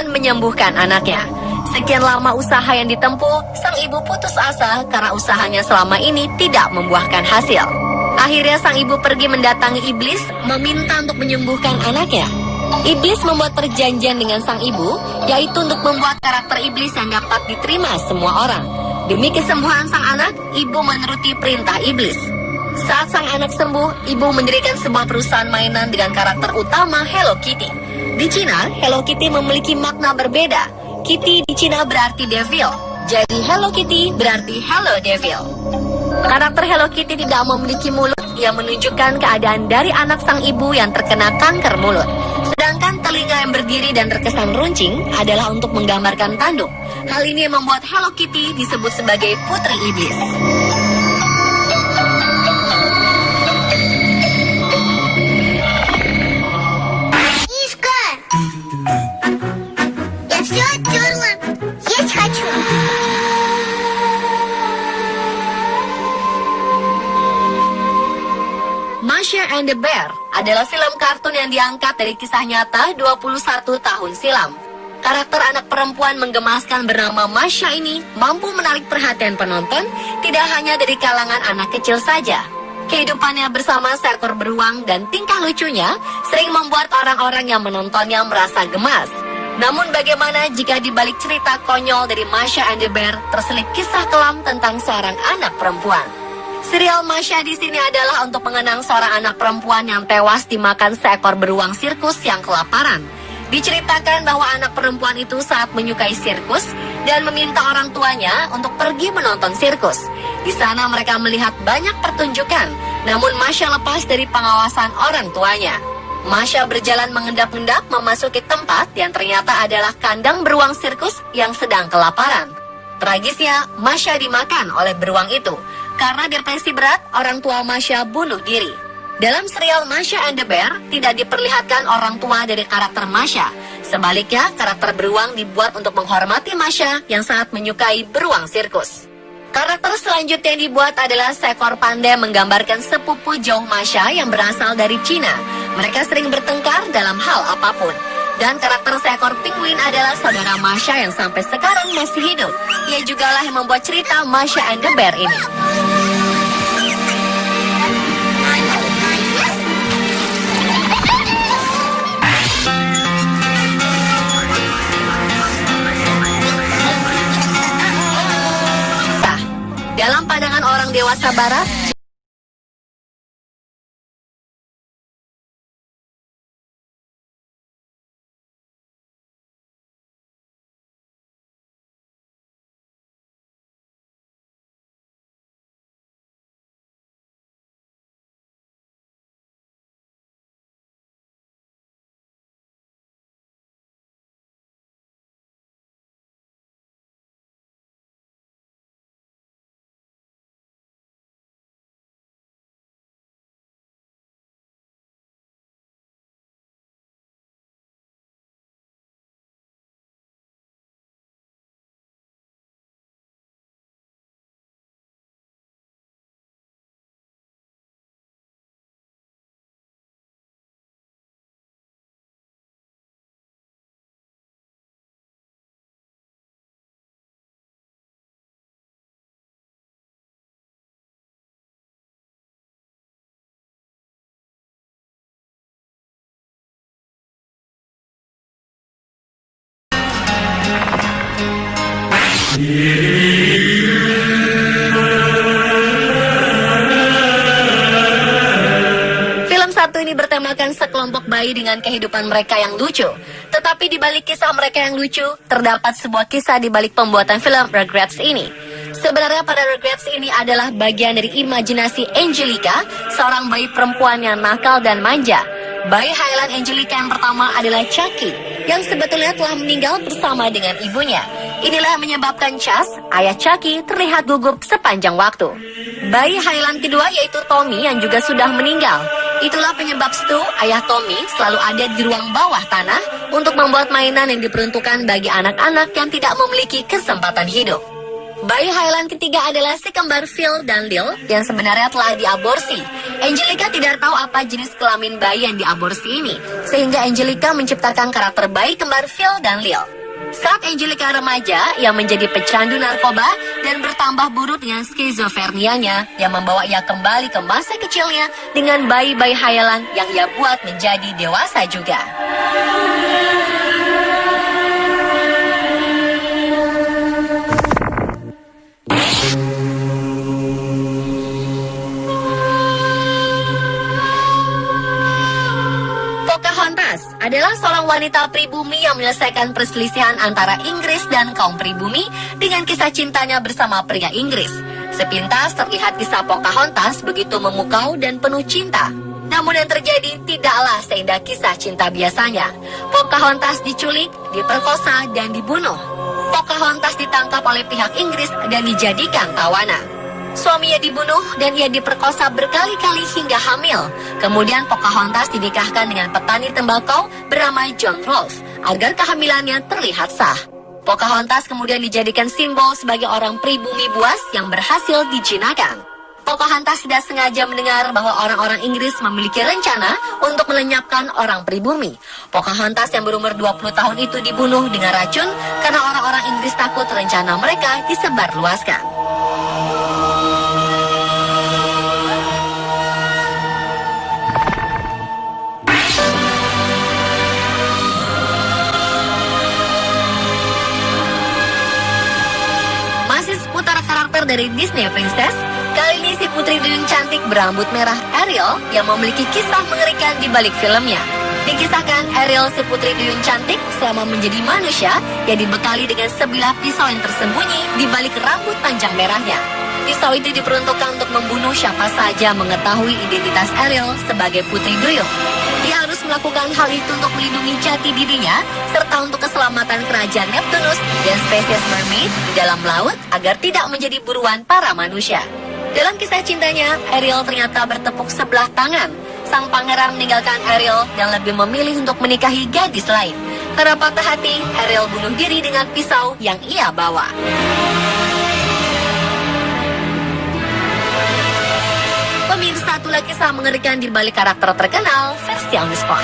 dan menyembuhkan anaknya. Sekian lama usaha yang ditempuh, sang ibu putus asa karena usahanya selama ini tidak membuahkan hasil. Akhirnya sang ibu pergi mendatangi iblis, meminta untuk menyembuhkan anaknya. Iblis membuat perjanjian dengan sang ibu, yaitu untuk membuat karakter iblis yang dapat diterima semua orang. Demi kesembuhan sang anak, ibu menuruti perintah iblis. Saat sang anak sembuh, ibu mendirikan sebuah perusahaan mainan dengan karakter utama Hello Kitty. Di Cina, Hello Kitty memiliki makna berbeda. Kitty di Cina berarti devil, jadi Hello Kitty berarti Hello Devil. Karakter Hello Kitty tidak memiliki mulut yang menunjukkan keadaan dari anak sang ibu yang terkena kanker mulut. Sedangkan telinga yang berdiri dan terkesan runcing adalah untuk menggambarkan tanduk. Hal ini membuat Hello Kitty disebut sebagai putri iblis. Masha and the Bear adalah film kartun yang diangkat dari kisah nyata 21 tahun silam. Karakter anak perempuan menggemaskan bernama Masha ini mampu menarik perhatian penonton tidak hanya dari kalangan anak kecil saja. Kehidupannya bersama seekor beruang dan tingkah lucunya sering membuat orang-orang yang menontonnya merasa gemas. Namun bagaimana jika di balik cerita konyol dari Masha and the Bear terselip kisah kelam tentang seorang anak perempuan? Serial Masha di sini adalah untuk mengenang seorang anak perempuan yang tewas dimakan seekor beruang sirkus yang kelaparan. Diceritakan bahwa anak perempuan itu saat menyukai sirkus dan meminta orang tuanya untuk pergi menonton sirkus. Di sana mereka melihat banyak pertunjukan, namun Masha lepas dari pengawasan orang tuanya. Masha berjalan mengendap-endap memasuki tempat yang ternyata adalah kandang beruang sirkus yang sedang kelaparan. Tragisnya, Masha dimakan oleh beruang itu. Karena depresi berat, orang tua Masha bunuh diri. Dalam serial Masha and the Bear, tidak diperlihatkan orang tua dari karakter Masha. Sebaliknya, karakter beruang dibuat untuk menghormati Masha yang sangat menyukai beruang sirkus. Karakter selanjutnya yang dibuat adalah seekor panda menggambarkan sepupu jauh Masha yang berasal dari Cina. Mereka sering bertengkar dalam hal apapun. Dan karakter seekor penguin adalah saudara Masha yang sampai sekarang masih hidup. Ia jugalah yang membuat cerita Masha and the Bear ini. Dalam pandangan orang dewasa barat, film satu ini bertemakan sekelompok bayi dengan kehidupan mereka yang lucu. Tetapi di balik kisah mereka yang lucu, terdapat sebuah kisah di balik pembuatan film Regrets ini. Sebenarnya pada Regrets ini adalah bagian dari imajinasi Angelica, seorang bayi perempuan yang nakal dan manja. Bayi Highland Angelica yang pertama adalah Chucky, yang sebetulnya telah meninggal bersama dengan ibunya. Inilah yang menyebabkan Chas, ayah Chucky, terlihat gugup sepanjang waktu. Bayi Highland kedua yaitu Tommy yang juga sudah meninggal. Itulah penyebab Stu, ayah Tommy, selalu ada di ruang bawah tanah untuk membuat mainan yang diperuntukkan bagi anak-anak yang tidak memiliki kesempatan hidup. Bayi Highland ketiga adalah si kembar Phil dan Lil yang sebenarnya telah diaborsi. Angelica tidak tahu apa jenis kelamin bayi yang diaborsi ini, sehingga Angelica menciptakan karakter bayi kembar Phil dan Lil. Saat Angelica remaja, ia menjadi pecandu narkoba dan bertambah buruk dengan skizofrenianya yang membawa ia kembali ke masa kecilnya dengan bayi-bayi Highland yang ia buat menjadi dewasa juga. Pocahontas adalah seorang wanita pribumi yang menyelesaikan perselisihan antara Inggris dan kaum pribumi dengan kisah cintanya bersama pria Inggris. Sepintas terlihat kisah Pocahontas begitu memukau dan penuh cinta. Namun yang terjadi tidaklah seindah kisah cinta biasanya. Pocahontas diculik, diperkosa, dan dibunuh. Pocahontas ditangkap oleh pihak Inggris dan dijadikan tawanan. Suaminya dibunuh dan ia diperkosa berkali-kali hingga hamil. Kemudian Pocahontas dinikahkan dengan petani tembakau bernama John Rolfe agar kehamilannya terlihat sah. Pocahontas kemudian dijadikan simbol sebagai orang pribumi buas yang berhasil dijinakan. Pocahontas tidak sengaja mendengar bahwa orang-orang Inggris memiliki rencana untuk melenyapkan orang pribumi. Pocahontas yang berumur 20 tahun itu dibunuh dengan racun karena orang-orang Inggris takut rencana mereka disebarluaskan. Masih seputar karakter dari Disney Princess, kali ini si putri duyung cantik berambut merah Ariel yang memiliki kisah mengerikan di balik filmnya. Dikisahkan Ariel si putri duyung cantik selama menjadi manusia yang dibekali dengan sebilah pisau yang tersembunyi di balik rambut panjang merahnya. Pisau itu diperuntukkan untuk membunuh siapa saja mengetahui identitas Ariel sebagai putri duyung. Dia harus melakukan hal itu untuk melindungi jati dirinya serta untuk keselamatan kerajaan Neptunus dan spesies mermaid di dalam laut agar tidak menjadi buruan para manusia. Dalam kisah cintanya, Ariel ternyata bertepuk sebelah tangan. Sang pangeran meninggalkan Ariel dan lebih memilih untuk menikahi gadis lain. Karena patah hati, Ariel bunuh diri dengan pisau yang ia bawa. Pemirsa, itulah kisah mengerikan di balik karakter terkenal versi on the spot.